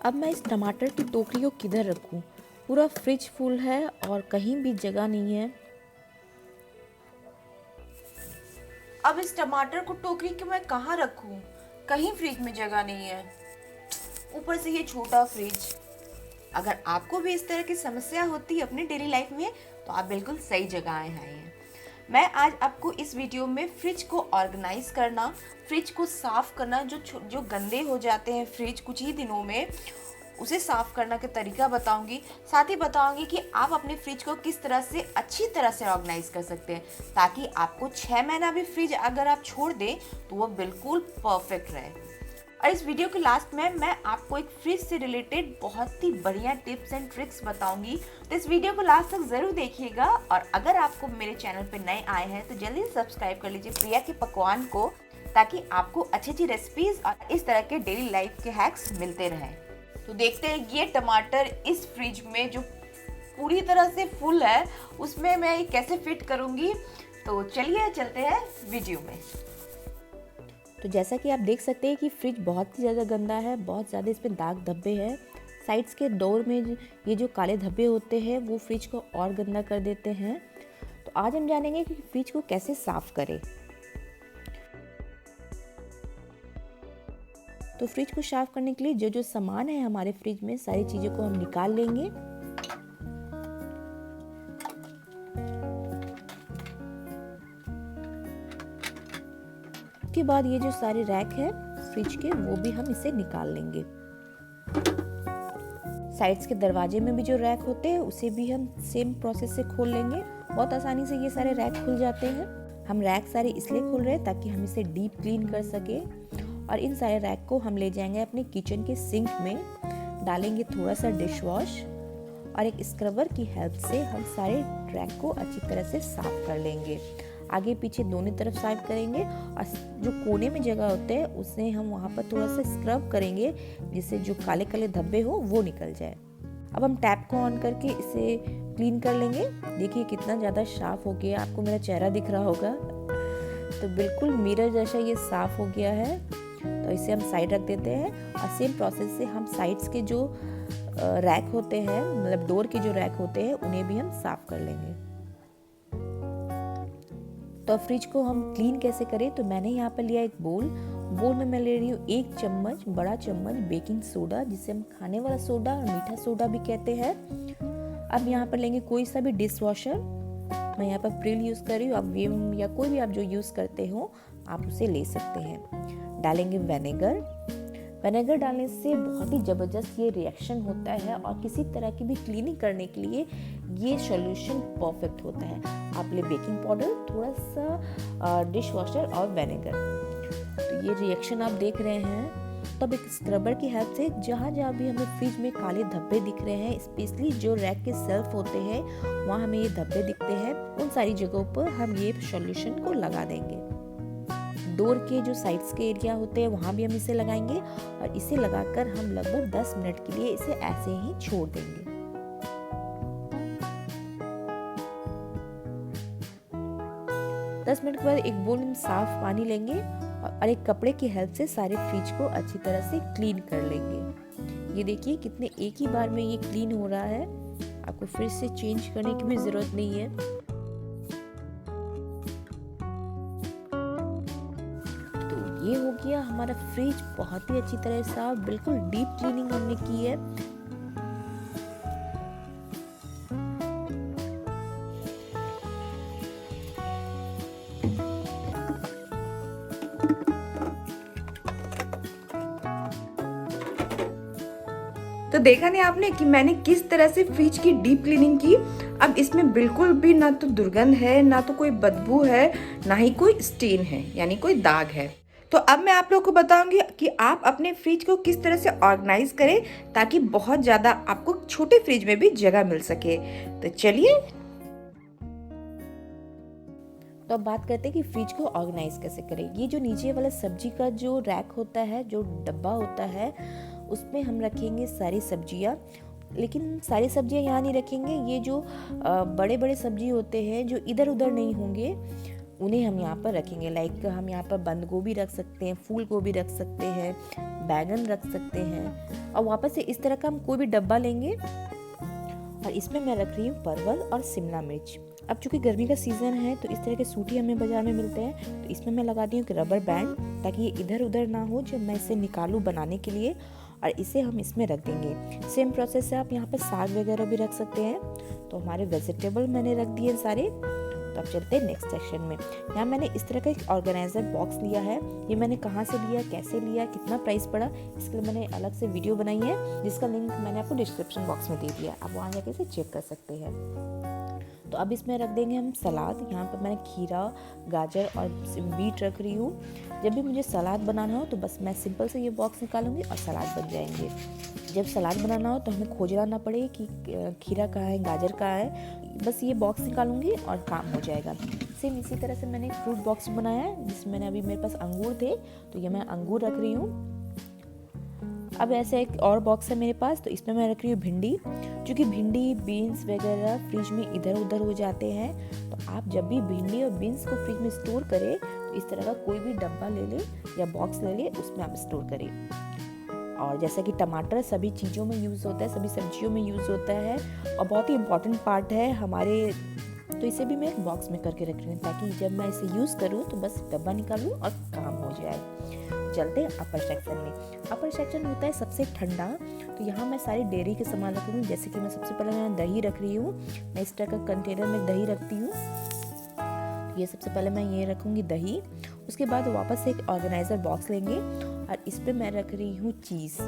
अब मैं इस टमाटर की टोकरी को किधर रखूं? पूरा फ्रिज फुल है और कहीं भी जगह नहीं है। अब इस टमाटर को टोकरी के मैं कहाँ रखूं? कहीं फ्रिज में जगह नहीं है, ऊपर से ये छोटा फ्रिज। अगर आपको भी इस तरह की समस्या होती है अपनी डेली लाइफ में तो आप बिल्कुल सही जगह आए हैं। मैं आज आपको इस वीडियो में फ्रिज को ऑर्गेनाइज करना, फ्रिज को साफ करना, जो गंदे हो जाते हैं फ्रिज कुछ ही दिनों में, उसे साफ करने का तरीका बताऊंगी। साथ ही बताऊंगी कि आप अपने फ्रिज को किस तरह से अच्छी तरह से ऑर्गेनाइज कर सकते हैं ताकि आपको 6 महीना भी फ्रिज अगर आप छोड़ दें तो वो बिल्कुल परफेक्ट रहे। और इस वीडियो के लास्ट में मैं आपको एक फ्रिज से रिलेटेड बहुत ही बढ़िया टिप्स एंड ट्रिक्स बताऊंगी, तो इस वीडियो को लास्ट तक जरूर देखिएगा। और अगर आपको मेरे चैनल पर नए आए हैं तो जल्दी से सब्सक्राइब कर लीजिए प्रिया के पकवान को, ताकि आपको अच्छी अच्छी रेसिपीज और इस तरह के डेली लाइफ के हैक्स मिलते रहें। तो देखते हैं ये टमाटर इस फ्रिज में जो पूरी तरह से फुल है उसमें मैं ये कैसे फिट करूंगी। तो चलिए चलते हैं वीडियो में। तो जैसा कि आप देख सकते हैं कि फ्रिज बहुत ही ज़्यादा गंदा है, बहुत ज़्यादा इस पर दाग धब्बे हैं। साइड्स के डोर में ये जो काले धब्बे होते हैं वो फ्रिज को और गंदा कर देते हैं। तो आज हम जानेंगे कि फ्रिज को कैसे साफ करें। तो फ्रिज को साफ करने के लिए जो जो सामान है हमारे फ्रिज में, सारी चीज़ों को हम निकाल लेंगे। उसके बाद ये जो सारे रैक है फ्रिज के वो भी हम इसे निकाल लेंगे। साइड्स के दरवाजे में भी जो रैक होते हैं उसे भी हम सेम प्रोसेस से खोल लेंगे। बहुत आसानी से ये सारे रैक खुल जाते हैं। हम रैक सारे इसलिए खोल रहे हैं ताकि हम इसे डीप क्लीन कर सके। और इन सारे रैक को हम ले जाएंगे अपने किचन के सिंक में, डालेंगे थोड़ा सा डिश वॉश और एक स्क्रबर की हेल्प से हम सारे रैक को अच्छी तरह से साफ कर लेंगे। आगे पीछे दोनों तरफ साफ करेंगे और जो कोने में जगह होते हैं उसे हम वहाँ पर थोड़ा सा स्क्रब करेंगे जिससे जो काले काले धब्बे हो वो निकल जाए। अब हम टैप को ऑन करके इसे क्लीन कर लेंगे। देखिए कितना ज़्यादा साफ हो गया, आपको मेरा चेहरा दिख रहा होगा। तो बिल्कुल मिरर जैसा ये साफ हो गया है। तो इसे हम साइड रख देते हैं और सेम प्रोसेस से हम साइड्स के जो रैक होते हैं, मतलब डोर के जो रैक होते हैं, उन्हें भी हम साफ कर लेंगे। तो फ्रिज को हम क्लीन कैसे करें, तो मैंने यहाँ पर लिया एक बोल में मैं ले रही हूँ 1 चम्मच, बड़ा चम्मच बेकिंग सोडा, जिसे हम खाने वाला सोडा और मीठा सोडा भी कहते हैं। अब यहाँ पर लेंगे कोई सा भी डिश वॉशर, मैं यहाँ पर प्रिल यूज़ कर रही हूँ, आप विम या कोई भी आप जो यूज़ करते हो आप उसे ले सकते हैं। डालेंगे विनेगर डालने से बहुत ही ज़बरदस्त ये रिएक्शन होता है और किसी तरह की भी क्लीनिंग करने के लिए ये सॉल्यूशन परफेक्ट होता है। आप ले बेकिंग पाउडर, थोड़ा सा डिश वॉशर और विनेगर। तो ये रिएक्शन आप देख रहे हैं। तब एक स्क्रबर की हेल्प से जहाँ जहाँ भी हमें फ्रिज में काले धब्बे दिख रहे हैं, स्पेशली जो रैक के सेल्फ होते हैं वहाँ हमें ये धब्बे दिखते हैं, उन सारी जगहों पर हम ये सॉल्यूशन को लगा देंगे। डोर के जो साइड्स के एरिया होते हैं वहाँ भी हम इसे लगाएंगे और इसे लगाकर हम लगभग 10 मिनट के लिए इसे ऐसे ही छोड़ देंगे। दस मिनट के बाद एक बोल में साफ पानी लेंगे और एक कपड़े की हेल्प से सारे फ्रिज को अच्छी तरह से क्लीन कर लेंगे। ये देखिए कितने एक ही बार में ये क्लीन हो रहा है, आपको फ्रिज से चेंज करने की भी जरूरत नहीं है। ये हो गया हमारा फ्रिज बहुत ही अच्छी तरह साफ, बिल्कुल डीप क्लीनिंग हमने की है। तो देखा नहीं आपने कि मैंने किस तरह से फ्रिज की डीप क्लीनिंग की। अब इसमें बिल्कुल भी ना तो दुर्गंध है, ना तो कोई बदबू है, ना ही कोई स्टेन है यानी कोई दाग है। तो अब मैं आप लोगों को बताऊंगी कि आप अपने फ्रिज को किस तरह से ऑर्गेनाइज करें ताकि बहुत ज़्यादा आपको छोटे फ्रिज में भी जगह मिल सके। तो चलिए तो अब बात करते हैं कि फ्रिज को ऑर्गेनाइज कैसे करें। ये जो नीचे वाला सब्जी का जो रैक होता है, जो डब्बा होता है, उसमें हम रखेंगे सारी सब्जियां। लेकिन सारी सब्जियां यहाँ नहीं रखेंगे, ये जो बड़े बड़े सब्जी होते हैं जो इधर उधर नहीं होंगे उन्हें हम यहाँ पर रखेंगे। लाइक हम यहाँ पर बंद गोभी रख सकते हैं, फूल गोभी रख सकते हैं, बैगन रख सकते हैं। और वापस से इस तरह का हम कोई भी डब्बा लेंगे और इसमें मैं रख रही हूँ परवल और शिमला मिर्च। अब चूंकि गर्मी का सीज़न है तो इस तरह के सूटी हमें बाजार में मिलते हैं, तो इसमें मैं लगा दी हूँ रबर बैंड ताकि ये इधर उधर ना हो जब मैं इसे निकालूँ बनाने के लिए। और इसे हम इसमें रख देंगे। सेम प्रोसेस से आप यहाँ पर साग वगैरह भी रख सकते हैं। तो हमारे वेजिटेबल मैंने रख दिए सारे। तो अब चलते हैं नेक्स्ट सेक्शन में। यहाँ मैंने इस तरह का एक ऑर्गेनाइजर बॉक्स लिया है। ये मैंने कहाँ से लिया, कैसे लिया, कितना प्राइस पड़ा, इसके लिए मैंने अलग से वीडियो बनाई है जिसका लिंक मैंने आपको डिस्क्रिप्शन बॉक्स में दे दिया, आप वहाँ जाके इसे चेक कर सकते हैं। तो अब इसमें रख देंगे हम सलाद। यहाँ पर मैंने खीरा, गाजर और बीट रख रही हूँ। जब भी मुझे सलाद बनाना हो तो बस मैं सिंपल से ये बॉक्स निकालूंगी और सलाद बन जाएंगे। जब सलाद बनाना हो तो हमें खोजना ना पड़े कि खीरा कहाँ है, गाजर कहाँ है, बस ये बॉक्स निकालूंगी और काम हो जाएगा। सेम इसी तरह से मैंने एक फ्रूट बॉक्स बनाया है जिसमें मैंने अभी मेरे पास अंगूर थे तो ये मैं अंगूर रख रही हूँ। अब ऐसे एक और बॉक्स है मेरे पास, तो इसमें मैं रख रही हूँ भिंडी। क्योंकि भिंडी, बीन्स वगैरह फ्रिज में इधर उधर हो जाते हैं, तो आप जब भी भिंडी और बीन्स को फ्रिज में स्टोर करें तो इस तरह का कोई भी डब्बा ले ले या बॉक्स ले ले, उसमें आप स्टोर करें। और जैसा कि टमाटर सभी चीज़ों में यूज़ होता है, सभी सब्जियों में यूज़ होता है और बहुत ही इम्पोर्टेंट पार्ट है हमारे, तो इसे भी मैं एक बॉक्स में करके रख रही हूँ ताकि जब मैं इसे यूज़ करूँ तो बस डब्बा निकालूँ और काम हो जाए। चलते हैं अपर सेक्शन में। अपर सेक्शन होता है सबसे ठंडा, तो यहाँ मैं सारी डेयरी के सामान रखूँगी। जैसे कि मैं सबसे पहले यहाँ दही रख रही हूँ। मैं इस तरह का कंटेनर में दही रखती हूँ। ये सबसे पहले मैं ये रखूँगी दही। उसके बाद वापस से एक ऑर्गेनाइजर बॉक्स लेंगे और इस पर मैं रख रही हूँ चीज़।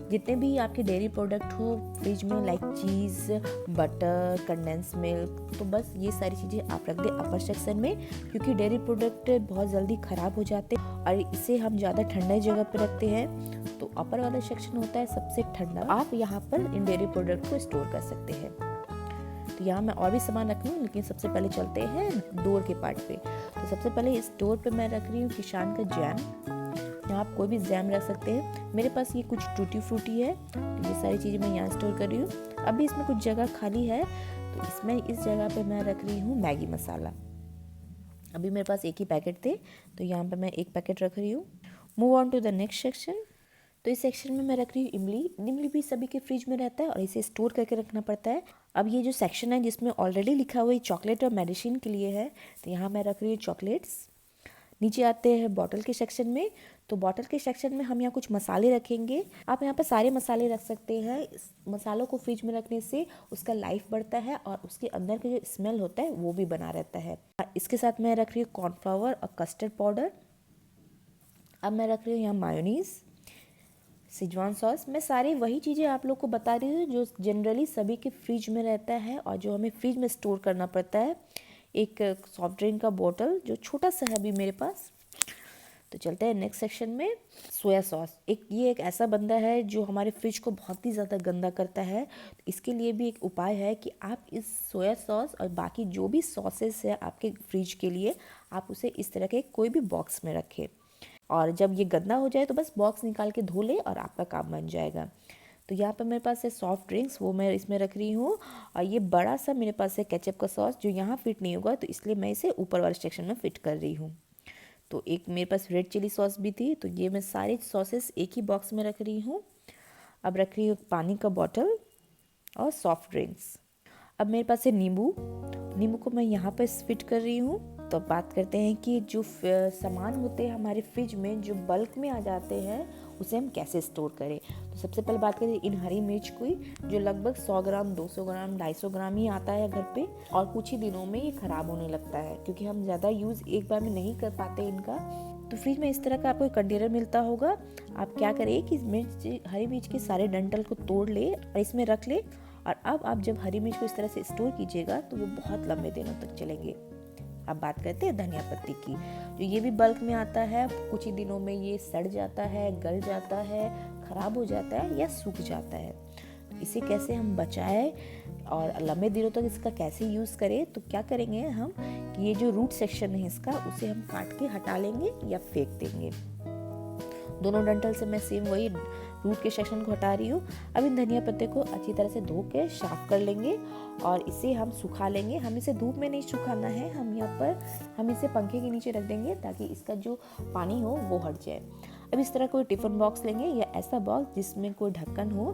जितने भी आपके डेयरी प्रोडक्ट हो फ्रिज में, लाइक चीज़, बटर, कंडेंस मिल्क, तो बस ये सारी चीज़ें आप रख दें अपर सेक्शन में। क्योंकि डेयरी प्रोडक्ट बहुत जल्दी ख़राब हो जाते हैं और इसे हम ज़्यादा ठंडा जगह पर रखते हैं, तो अपर वाला सेक्शन होता है सबसे ठंडा। आप यहाँ पर इन डेयरी प्रोडक्ट को स्टोर कर सकते हैं। तो यहाँ मैं और भी सामान रख लूँ, लेकिन सबसे पहले चलते हैं डोर के पार्ट पे। तो सबसे पहले इस डोर पे मैं रख रही हूँ किसान का जैम। यहाँ आप कोई भी जैम रख सकते हैं। मेरे पास ये कुछ टूटी फ्रूटी है, तो ये सारी चीज़ें मैं यहाँ स्टोर कर रही हूँ। अभी इसमें कुछ जगह खाली है, तो इसमें इस जगह पे मैं रख रही हूँ मैगी मसाला। अभी मेरे पास एक ही पैकेट थे, तो यहाँ पे मैं एक पैकेट रख रही हूँ। Move on to the next section. तो इस सेक्शन में मैं रख रही हूँ इमली। इमली भी सभी के फ्रिज में रहता है और इसे स्टोर करके रखना पड़ता है। अब ये जो सेक्शन है जिसमें ऑलरेडी लिखा हुआ है चॉकलेट और मेडिसिन के लिए है, तो यहाँ मैं रख रही हूँ चॉकलेट्स। नीचे आते हैं बॉटल के सेक्शन में। तो बॉटल के सेक्शन में हम यहाँ कुछ मसाले रखेंगे। आप यहाँ पर सारे मसाले रख सकते हैं। इस मसालों को फ्रिज में रखने से उसका लाइफ बढ़ता है और उसके अंदर का जो स्मेल होता है वो भी बना रहता है। इसके साथ मैं रख रही हूँ कॉर्नफ्लावर और कस्टर्ड पाउडर। अब मैं रख रही हूँ यहाँ मायोनीज़, सिजवान सॉस। मैं सारी वही चीज़ें आप लोग को बता रही हूँ जो जनरली सभी के फ्रिज में रहता है और जो हमें फ्रिज में स्टोर करना पड़ता है। एक सॉफ्ट ड्रिंक का बोतल जो छोटा सा है अभी मेरे पास। तो चलते हैं नेक्स्ट सेक्शन में। सोया सॉस, ये एक ऐसा बंदा है जो हमारे फ्रिज को बहुत ही ज़्यादा गंदा करता है। तो इसके लिए भी एक उपाय है कि आप इस सोया सॉस और बाकी जो भी सॉसेस है आपके फ्रिज के लिए, आप उसे इस तरह के कोई भी बॉक्स में रखें और जब ये गंदा हो जाए तो बस बॉक्स निकाल के धो ले और आपका काम बन जाएगा। तो यहाँ पर मेरे पास है सॉफ्ट ड्रिंक्स, वो मैं इसमें रख रही हूँ। और ये बड़ा सा मेरे पास है केचप का सॉस जो यहाँ फिट नहीं होगा, तो इसलिए मैं इसे ऊपर वाले सेक्शन में फिट कर रही हूँ। तो एक मेरे पास रेड चिली सॉस भी थी, तो ये मैं सारे सॉसेस एक ही बॉक्स में रख रही हूँ। अब रख रही हूँ पानी का बॉटल और सॉफ्ट ड्रिंक्स। अब मेरे पास है नींबू को मैं यहाँ पर फिट कर रही हूँ। तो बात करते हैं कि जो सामान होते हैं हमारे फ्रिज में जो बल्क में आ जाते हैं उसे हम कैसे स्टोर करें। तो सबसे पहले बात करें इन हरी मिर्च की, जो लगभग 100 ग्राम, 200 ग्राम, 250 ग्राम ही आता है घर पे और कुछ ही दिनों में ये ख़राब होने लगता है क्योंकि हम ज़्यादा यूज़ एक बार में नहीं कर पाते इनका। तो फ्रिज में इस तरह का आपको कंटेनर मिलता होगा। आप क्या करें कि हरी मिर्च के सारे डंठल को तोड़ ले और इसमें रख ले। और अब आप जब हरी मिर्च को इस तरह से स्टोर कीजिएगा तो वो बहुत लंबे दिनों तक चलेंगे। अब बात करते हैं धनिया पत्ती की, जो ये भी बल्क में आता है। कुछ ही दिनों में ये सड़ जाता है, गल जाता है, ख़राब हो जाता है या सूख जाता है। तो इसे कैसे हम बचाएं और लंबे दिनों तक इसका कैसे यूज़ करें। तो क्या करेंगे हम कि ये जो रूट सेक्शन है इसका, उसे हम काट के हटा लेंगे या फेंक देंगे। दोनों डंठल से मैं सेम वही रूट के सेक्शन को हटा रही हूँ। अब इन धनिया पत्ते को अच्छी तरह से धो के साफ कर लेंगे और इसे हम सुखा लेंगे। हम इसे धूप में नहीं सुखाना है, हम इसे पंखे के नीचे रख देंगे ताकि इसका जो पानी हो वो हट जाए। अब इस तरह कोई टिफिन बॉक्स लेंगे या ऐसा बॉक्स जिसमें कोई ढक्कन हो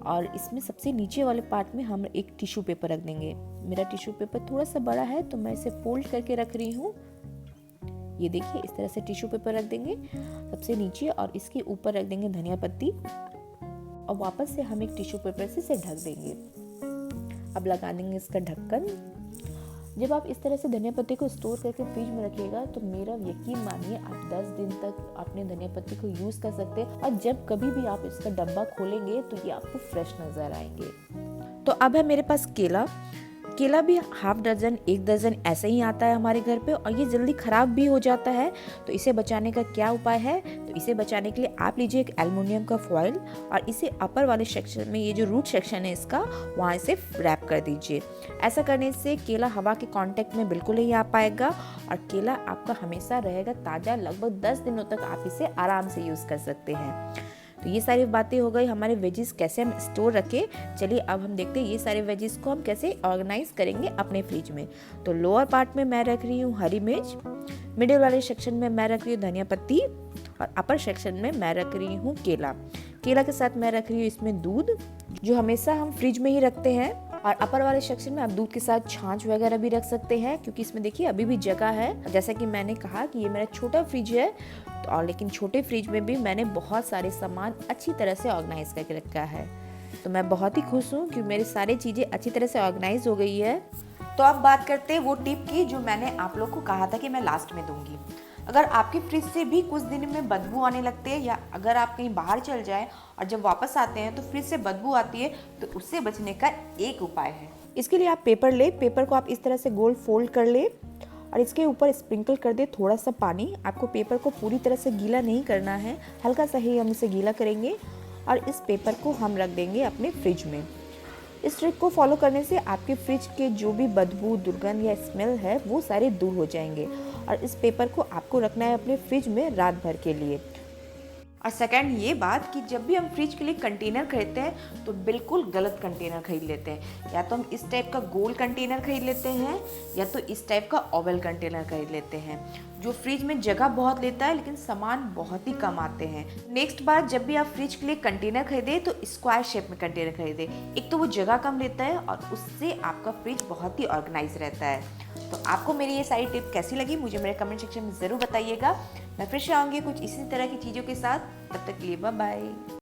और इसमें सबसे नीचे वाले पार्ट में हम एक टिश्यू पेपर रख देंगे। मेरा टिश्यू पेपर थोड़ा सा बड़ा है तो मैं इसे फोल्ड करके रख रही हूँ। ये देखिए, इस तरह से टिश्यू पेपर रख देंगे सबसे नीचे और इसके ऊपर रख देंगे धनिया पत्ती और वापस से हम एक टिश्यू पेपर से इसे ढक देंगे। अब लगा देंगे इसका ढक्कन। जब आप इस तरह से धनिया पत्ती को स्टोर करके फ्रिज में रखिएगा तो मेरा यकीन मानिए आप 10 दिन तक अपने धनिया पत्ती को यूज कर सकते हैं और जब कभी भी आप इसका डब्बा खोलेंगे तो ये आपको फ्रेश नजर आएंगे। तो अब है मेरे पास केला भी हाफ डजन 1 दर्जन ऐसे ही आता है हमारे घर पे और ये जल्दी खराब भी हो जाता है। तो इसे बचाने का क्या उपाय है? तो इसे बचाने के लिए आप लीजिए एक एल्युमिनियम का फॉइल और इसे अपर वाले सेक्शन में, ये जो रूट सेक्शन है इसका, वहाँ इसे रैप कर दीजिए। ऐसा करने से केला हवा के कांटेक्ट में बिल्कुल नहीं आ पाएगा और केला आपका हमेशा रहेगा ताज़ा। लगभग 10 दिनों तक आप इसे आराम से यूज़ कर सकते हैं। तो ये सारी बातें हो गई हमारे वेजिस कैसे हम स्टोर रखें। चलिए अब हम देखते हैं ये सारे वेजिस को हम कैसे ऑर्गेनाइज करेंगे अपने फ्रिज में। तो लोअर पार्ट में मैं रख रही हूँ हरी मिर्च, मिडिल वाले सेक्शन में मैं रख रही हूँ धनिया पत्ती और अपर सेक्शन में मैं रख रही हूँ केला के साथ मैं रख रही हूँ इसमें दूध, जो हमेशा हम फ्रिज में ही रखते हैं। और अपर वाले सेक्शन में आप दूध के साथ छाछ वगैरह भी रख सकते हैं क्योंकि इसमें देखिए अभी भी जगह है। जैसा कि मैंने कहा कि ये मेरा छोटा फ्रिज है और लेकिन छोटे फ्रिज में भी मैंने बहुत सारे सामान अच्छी तरह से ऑर्गेनाइज करके रखा है। तो मैं बहुत ही खुश हूँ कि मेरी सारी चीज़ें अच्छी तरह से ऑर्गेनाइज हो गई है। तो अब बात करते हैं वो टिप की जो मैंने आप लोग को कहा था कि मैं लास्ट में दूंगी। अगर आपके फ्रिज से भी कुछ दिन में बदबू आने लगते हैं या अगर आप कहीं बाहर चल जाए और जब वापस आते हैं तो फ्रिज से बदबू आती है, तो उससे बचने का एक उपाय है। इसके लिए आप पेपर को आप इस तरह से गोल फोल्ड कर ले और इसके ऊपर स्प्रिंकल कर दे थोड़ा सा पानी। आपको पेपर को पूरी तरह से गीला नहीं करना है, हल्का सा ही हम इसे गीला करेंगे और इस पेपर को हम रख देंगे अपने फ्रिज में। इस ट्रिक को फॉलो करने से आपके फ्रिज के जो भी बदबू, दुर्गंध या स्मेल है वो सारे दूर हो जाएंगे। और इस पेपर को आपको रखना है अपने फ्रिज में रात भर के लिए। और सेकंड ये बात कि जब भी हम फ्रिज के लिए कंटेनर खरीदते हैं तो बिल्कुल गलत कंटेनर खरीद लेते हैं। या तो हम इस टाइप का गोल कंटेनर खरीद लेते हैं या तो इस टाइप का ओवल कंटेनर खरीद लेते हैं, जो फ्रिज में जगह बहुत लेता है लेकिन सामान बहुत ही कम आते हैं। नेक्स्ट बार जब भी आप फ्रिज के लिए कंटेनर खरीदे तो स्क्वायर शेप में कंटेनर खरीदे। एक तो वो जगह कम लेता है और उससे आपका फ्रिज बहुत ही ऑर्गेनाइज रहता है। तो आपको मेरी ये सारी टिप कैसी लगी मुझे मेरे कमेंट सेक्शन में ज़रूर बताइएगा। मैं फिर से आऊँगी कुछ इसी तरह की चीज़ों के साथ। तब तक के लिए बाय बाय।